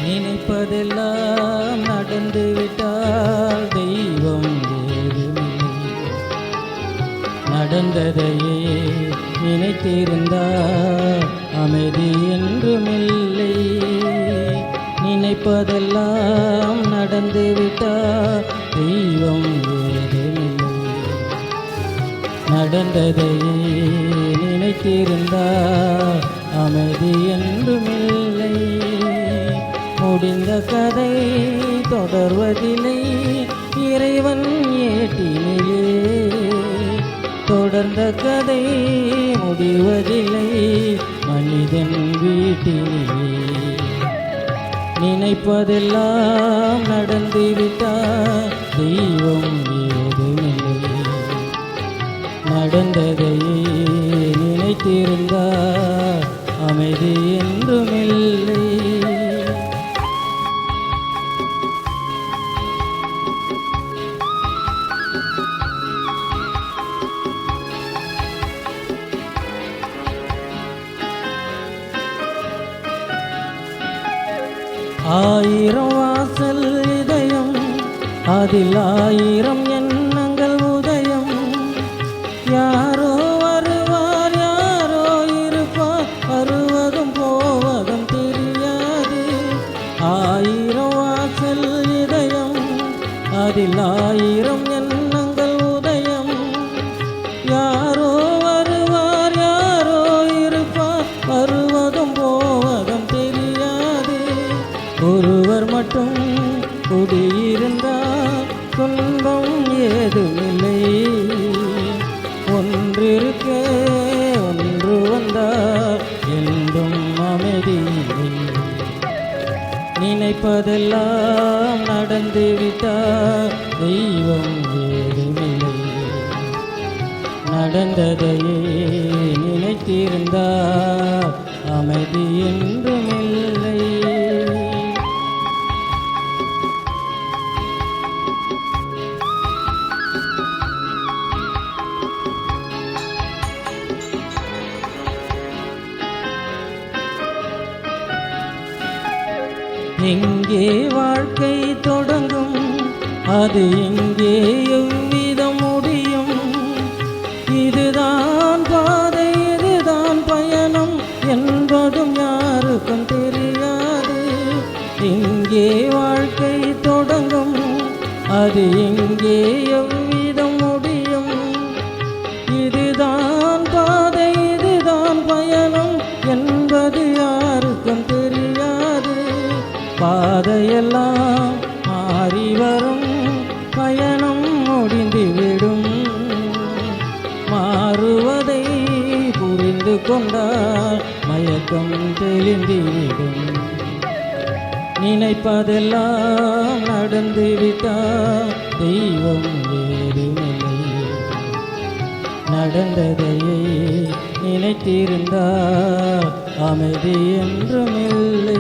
நினைப்பதெல்லாம் நடந்துவிட்டால் தெய்வம் ஏதுமில்லை. நடந்ததையே நினைத்திருந்தால் அமைதி என்றுமில்லை. நினைப்பதெல்லாம் நடந்துவிட்டால் தெய்வம் ஏதுமில்லை. நடந்ததையே நினைத்திருந்தால் அமைதி என்றுமில்லை. முடிந்த கதை தொடர்வதில்லை இறைவன் ஏட்டினிலே. தொடர்ந்த கதை முடிவதில்லை மனிதன் வீட்டினிலே. நினைப்பதெல்லாம் நடந்துவிட்டால் தெய்வம் ஏதுமில்லை. நடந்ததையே நினைத்திருந்தால் அமைதி என்றுமில்லை. ஆயிரம் வாசல் இதயம், அதில் ஆயிரம் எண்ணங்கள் உதயம். யாரோ வருவார், யாரோ இருப்பார், வருவதும் போவதும் தெரியாது. ஆயிரம் வாசல் இதயம், அதில் ஆயிரம் எண்ணங்கள் உதயம். யாரோ வருவார், யாரோ இருப்பார், வருவதும் போவதும் தெரியாது. ஒருவர் மட்டும் குடியிருந்தால் துன்பம் ஏதுமில்லை. ஒன்றிருக்க ஒன்று வந்தால் என்றும் அமைதியில்லை. நினைப்பதெல்லாம் நடந்துவிட்டால் தெய்வம் ஏதுமில்லை. நடந்ததையே நினைத்திருந்தால் அமைதி என்றுமில்லை. எங்கே வாழ்க்கை தொடங்கும், அது எங்கே எவ்விதம் முடியும்? இதுதான் பாதை, இதுதான் பயணம் என்பதும் யாருக்கும் தெரியாது. எங்கே வாழ்க்கை தொடங்கும், அது எங்கே எவ்விதம் முடியும்? இதுதான் பாதை, இதுதான் பயணம் என்பது யாருக்கும் தெரியாது. பாதையெல்லாம் மாறி வரும், பயணம் முடிந்துவிடும். மாறுவதை புரிந்து கொண்டால் மயக்கம் தெளிந்துவிடும். நினைப்பதெல்லாம் நடந்துவிட்டால் தெய்வம் ஏதுமில்லை. நடந்ததையே நினைத்திருந்தால் அமைதி என்றுமில்லை.